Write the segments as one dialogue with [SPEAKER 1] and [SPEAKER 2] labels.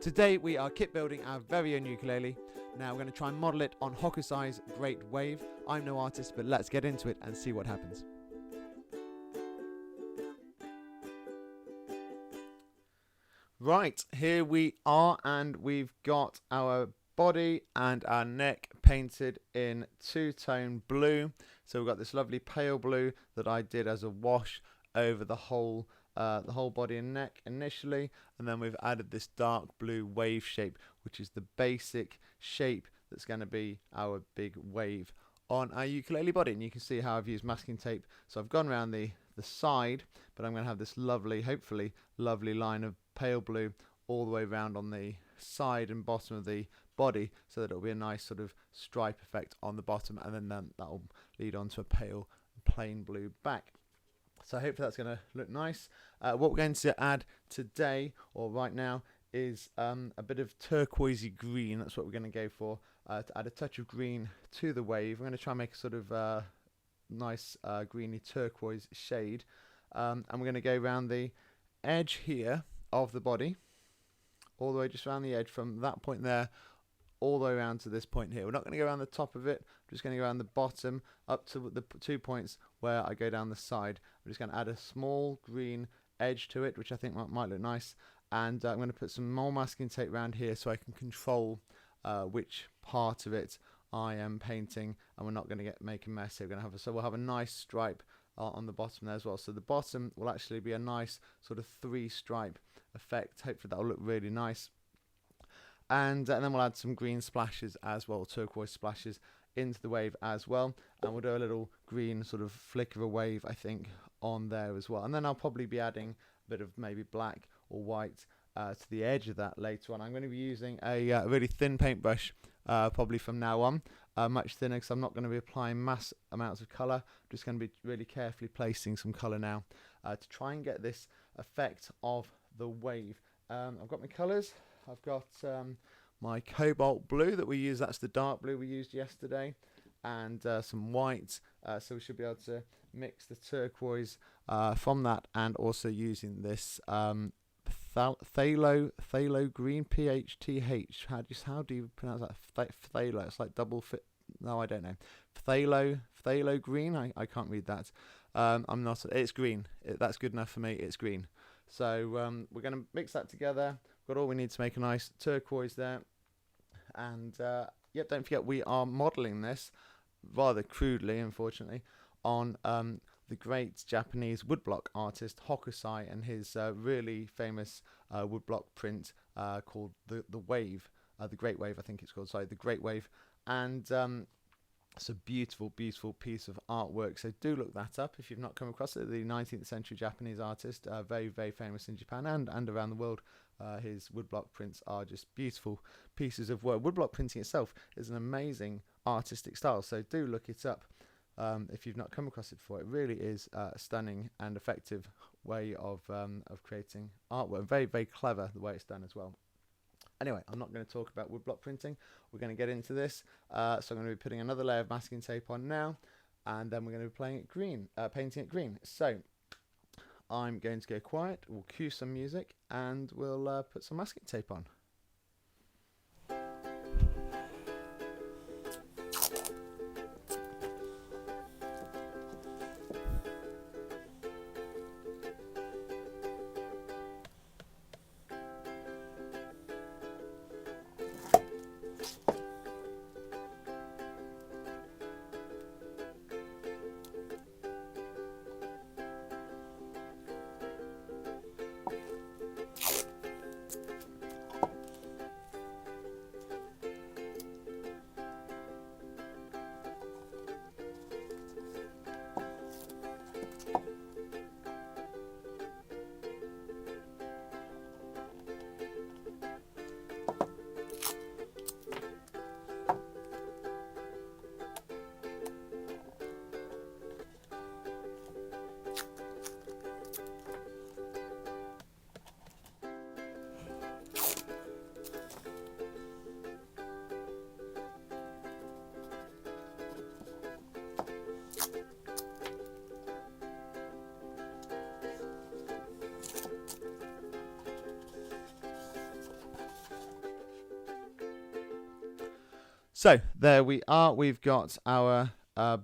[SPEAKER 1] Today we are kit building our very own ukulele. Now we're going to try and model it on Hokusai's Great Wave. I'm no artist, but let's get into it and see what happens. Right, here we are, and we've got our body and our neck painted in two-tone blue. So we've got this lovely pale blue that I did as a wash over the whole body and neck initially, and then we've added this dark blue wave shape, which is the basic shape that's going to be our big wave on our ukulele body. And you can see how I've used masking tape. So I've gone around the side, but I'm going to have this lovely, hopefully lovely line of pale blue all the way around on the side and bottom of the body, so that it'll be a nice sort of stripe effect on the bottom, and then that'll lead on to a pale plain blue back. So hopefully that's going to look nice. What we're going to add today, or right now, is a bit of turquoisey green. That's what we're going to go for, to add a touch of green to the wave. We're going to try and make a sort of nice greeny turquoise shade, and we're going to go around the edge here of the body, all the way just around the edge from that point there all the way around to this point here. We're not going to go around the top of it, we're just going to go around the bottom up to the 2 points where I go down the side. I'm just going to add a small green edge to it, which I think might look nice, and I'm going to put some more masking tape around here so I can control which part of it I am painting, and we're not going to make a mess here. We'll have a nice stripe on the bottom there as well. So the bottom will actually be a nice sort of 3-stripe effect. Hopefully that'll look really nice. And then we'll add some green splashes as well, turquoise splashes into the wave as well. And we'll do a little green sort of flick of a wave, I think, on there as well. And then I'll probably be adding a bit of maybe black or white to the edge of that later on. I'm going to be using a really thin paintbrush probably from now on, much thinner, because I'm not going to be applying mass amounts of colour. I'm just going to be really carefully placing some colour now to try and get this effect of the wave. I've got my colours. I've got my cobalt blue that we use, that's the dark blue we used yesterday, and some white, so we should be able to mix the turquoise from that, and also using this phthalo green, PHTH. How do you pronounce that? Phthalo. It's like double fit. No, I don't know. Phthalo green. I can't read that. I'm not. It's green. That's good enough for me. It's green. So we're going to mix that together. Got all we need to make a nice turquoise there. And yep, don't forget we are modelling this rather crudely, unfortunately, on the great Japanese woodblock artist Hokusai and his really famous woodblock print called the Wave, the Great Wave, I think it's called. Sorry, the Great Wave, and it's a beautiful, beautiful piece of artwork. So do look that up if you've not come across it. The 19th century Japanese artist, very, very famous in Japan and around the world. His woodblock prints are just beautiful pieces of work. Woodblock printing itself is an amazing artistic style, so do look it up. If you've not come across it before, it really is a stunning and effective way of creating artwork. Very, very clever the way it's done as well. Anyway, I'm not going to talk about woodblock printing. We're going to get into this. So I'm going to be putting another layer of masking tape on now, and then we're going to be painting it green. So I'm going to go quiet. We'll cue some music, and we'll put some masking tape on. So there we are. We've got our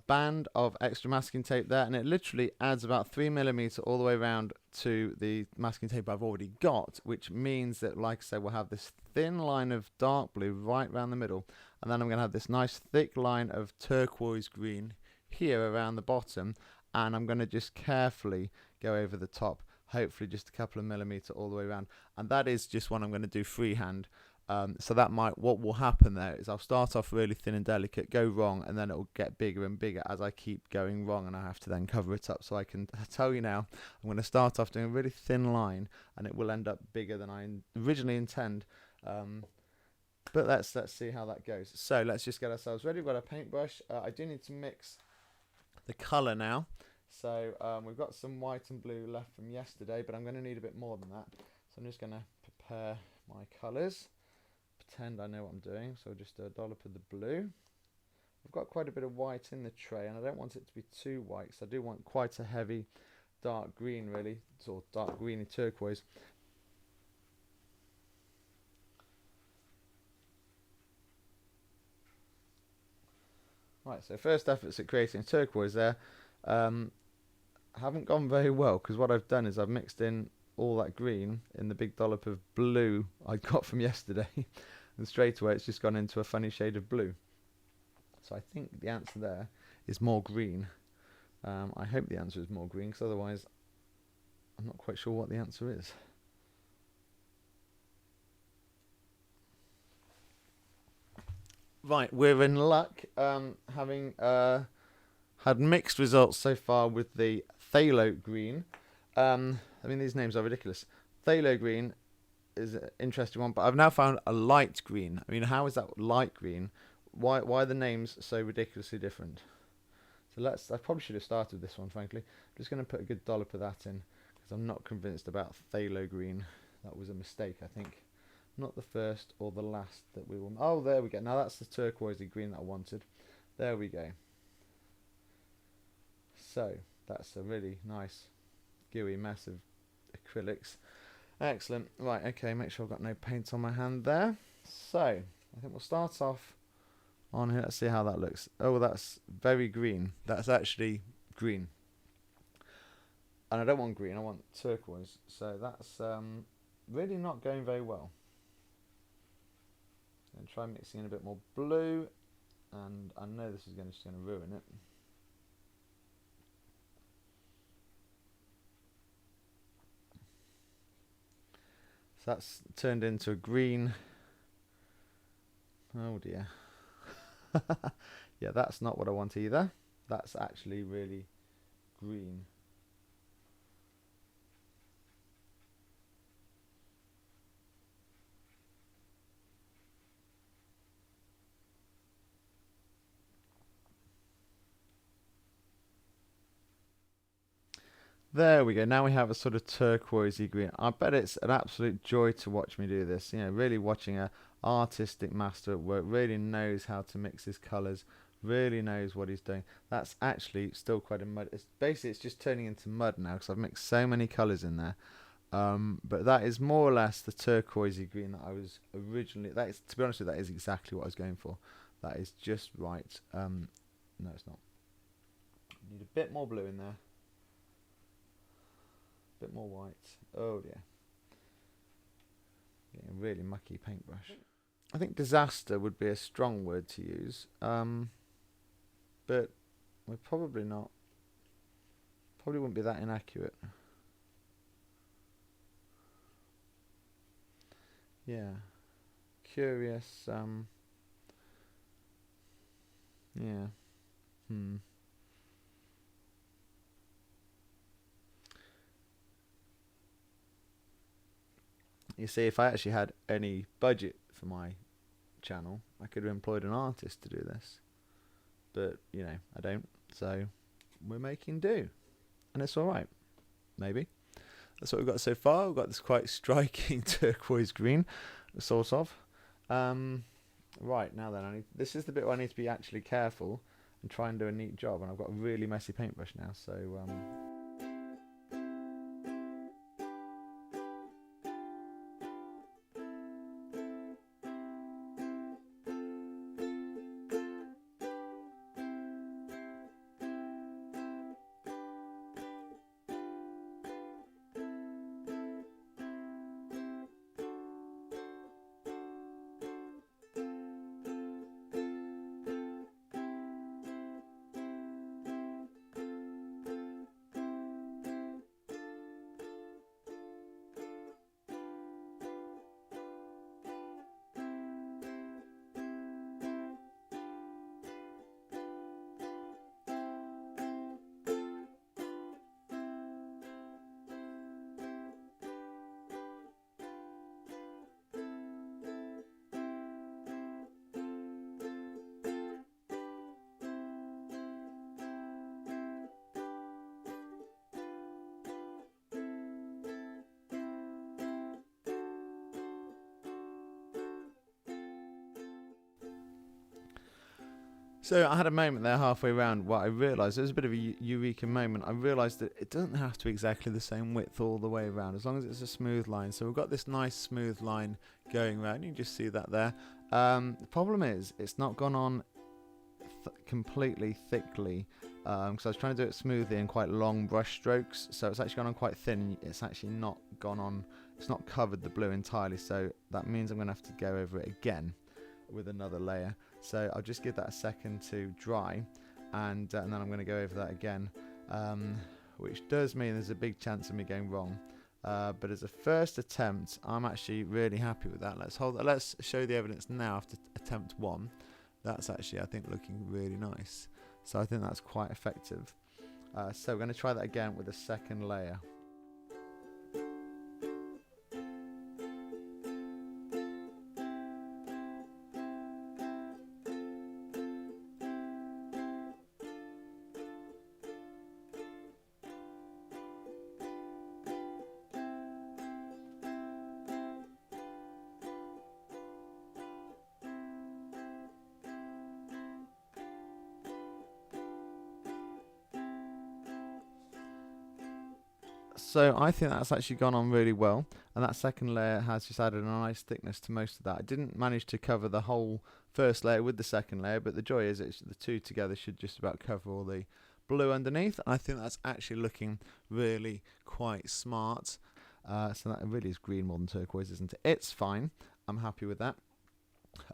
[SPEAKER 1] band of extra masking tape there, and it literally adds about 3mm all the way around to the masking tape I've already got, which means that, like I said, we'll have this thin line of dark blue right around the middle, and then I'm going to have this nice thick line of turquoise green here around the bottom, and I'm going to just carefully go over the top, hopefully just a couple of millimeter all the way around, and that is just what I'm going to do freehand. So that what will happen there is I'll start off really thin and delicate, go wrong, and then it will get bigger and bigger as I keep going wrong, and I have to then cover it up. So I can tell you now, I'm going to start off doing a really thin line, and it will end up bigger than I originally intend. But let's see how that goes. So let's just get ourselves ready. We've got a paintbrush. I do need to mix the colour now. So we've got some white and blue left from yesterday, but I'm going to need a bit more than that. So I'm just going to prepare my colours. Pretend I know what I'm doing, so just a dollop of the blue. I've got quite a bit of white in the tray, and I don't want it to be too white, so I do want quite a heavy dark green, really, sort of dark greeny turquoise. Right, so first efforts at creating turquoise there haven't gone very well, because what I've done is I've mixed in all that green in the big dollop of blue I got from yesterday. And straight away it's just gone into a funny shade of blue. So I think the answer there is more green. I hope the answer is more green, because otherwise I'm not quite sure what the answer is. Right, we're in luck, having had mixed results so far with the phthalo green. I mean, these names are ridiculous. Phthalo green is an interesting one, but I've now found a light green. I mean, how is that light green? Why are the names so ridiculously different? So I probably should have started this one, frankly. I'm just going to put a good dollop of that in, because I'm not convinced about phthalo green. That was a mistake, I think. Not the first or the last that we will... Oh, there we go. Now that's the turquoisey green that I wanted. There we go. So that's a really nice gooey mess of acrylics. Excellent. Right, okay, make sure I've got no paint on my hand there. So I think we'll start off on here. Let's see how that looks. Oh, that's very green. That's actually green. And I don't want green, I want turquoise. So that's really not going very well. And try mixing in a bit more blue, and I know this is just going to ruin it. So that's turned into a green. Oh dear. Yeah, that's not what I want either. That's actually really green. There we go. Now we have a sort of turquoisey green. I bet it's an absolute joy to watch me do this. You know, really watching a artistic master at work, really knows how to mix his colours, really knows what he's doing. That's actually still quite a mud. It's just turning into mud now, because I've mixed so many colours in there. But that is more or less the turquoisey green that I was originally... That is, to be honest with you, that is exactly what I was going for. That is just right. No, it's not. Need a bit more blue in there. Bit more white. Oh dear. Getting a really mucky paintbrush. I think disaster would be a strong word to use. But we're probably not. Probably wouldn't be that inaccurate. Yeah. Curious. Yeah. You see, if I actually had any budget for my channel, I could have employed an artist to do this. But, you know, I don't. So we're making do. And it's alright. Maybe. That's what we've got so far. We've got this quite striking turquoise green, sort of. Right, now then, this is the bit where I need to be actually careful and try and do a neat job. And I've got a really messy paintbrush now, so... So I had a moment there halfway around what I realised, it was a bit of a eureka moment. I realised that it doesn't have to be exactly the same width all the way around, as long as it's a smooth line. So we've got this nice smooth line going around. You can just see that there. The problem is it's not gone on completely thickly, because I was trying to do it smoothly and quite long brush strokes. So it's actually gone on quite thin. It's actually not gone on, it's not covered the blue entirely. So that means I'm going to have to go over it again with another layer. So I'll just give that a second to dry, and then I'm going to go over that again, which does mean there's a big chance of me going wrong. But as a first attempt, I'm actually really happy with that. Let's show the evidence now after attempt 1. That's actually, I think, looking really nice. So I think that's quite effective. So we're going to try that again with a second layer. So I think that's actually gone on really well, and that second layer has just added a nice thickness to most of that. I didn't manage to cover the whole first layer with the second layer, but the joy is the two together should just about cover all the blue underneath, and I think that's actually looking really quite smart. So that really is green more than turquoise, isn't it? It's fine. I'm happy with that.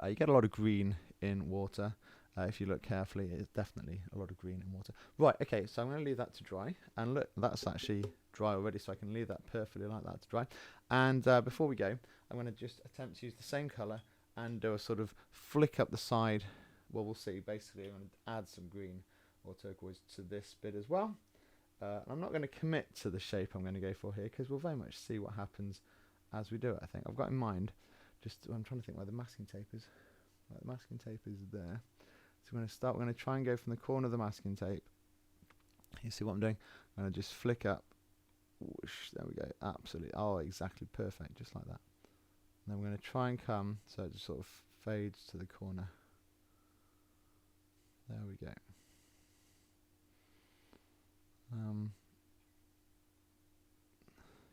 [SPEAKER 1] You get a lot of green in water. If you look carefully, it's definitely a lot of green in water. Right, okay, so I'm going to leave that to dry. And look, that's actually dry already, so I can leave that perfectly like that to dry. And before we go, I'm going to just attempt to use the same colour and do a sort of flick up the side. Well, we'll see. Basically, I'm going to add some green or turquoise to this bit as well. I'm not going to commit to the shape I'm going to go for here, because we'll very much see what happens as we do it, I think. I've got in mind, I'm trying to think where the masking tape is. Right, the masking tape is there. So we're going to try and go from the corner of the masking tape. You see what I'm doing? I'm going to just flick up. Whoosh, there we go. Absolutely. Oh, exactly perfect. Just like that. And then we're going to try and come so it just sort of fades to the corner. There we go.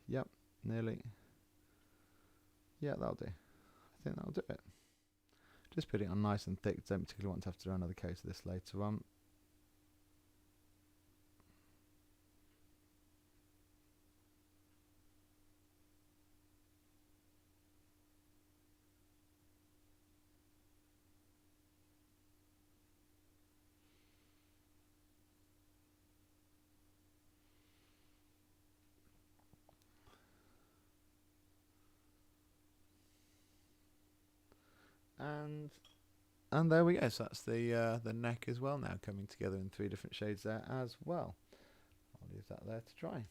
[SPEAKER 1] Yep, nearly. Yeah, that'll do. I think that'll do it. Just put it on nice and thick. Don't particularly want to have to do another coat of this later on. And there we go. So that's the neck as well now, coming together in 3 different shades there as well. I'll leave that there to dry.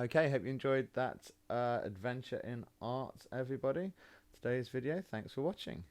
[SPEAKER 1] Okay, hope you enjoyed that adventure in art, everybody. Today's video. Thanks for watching.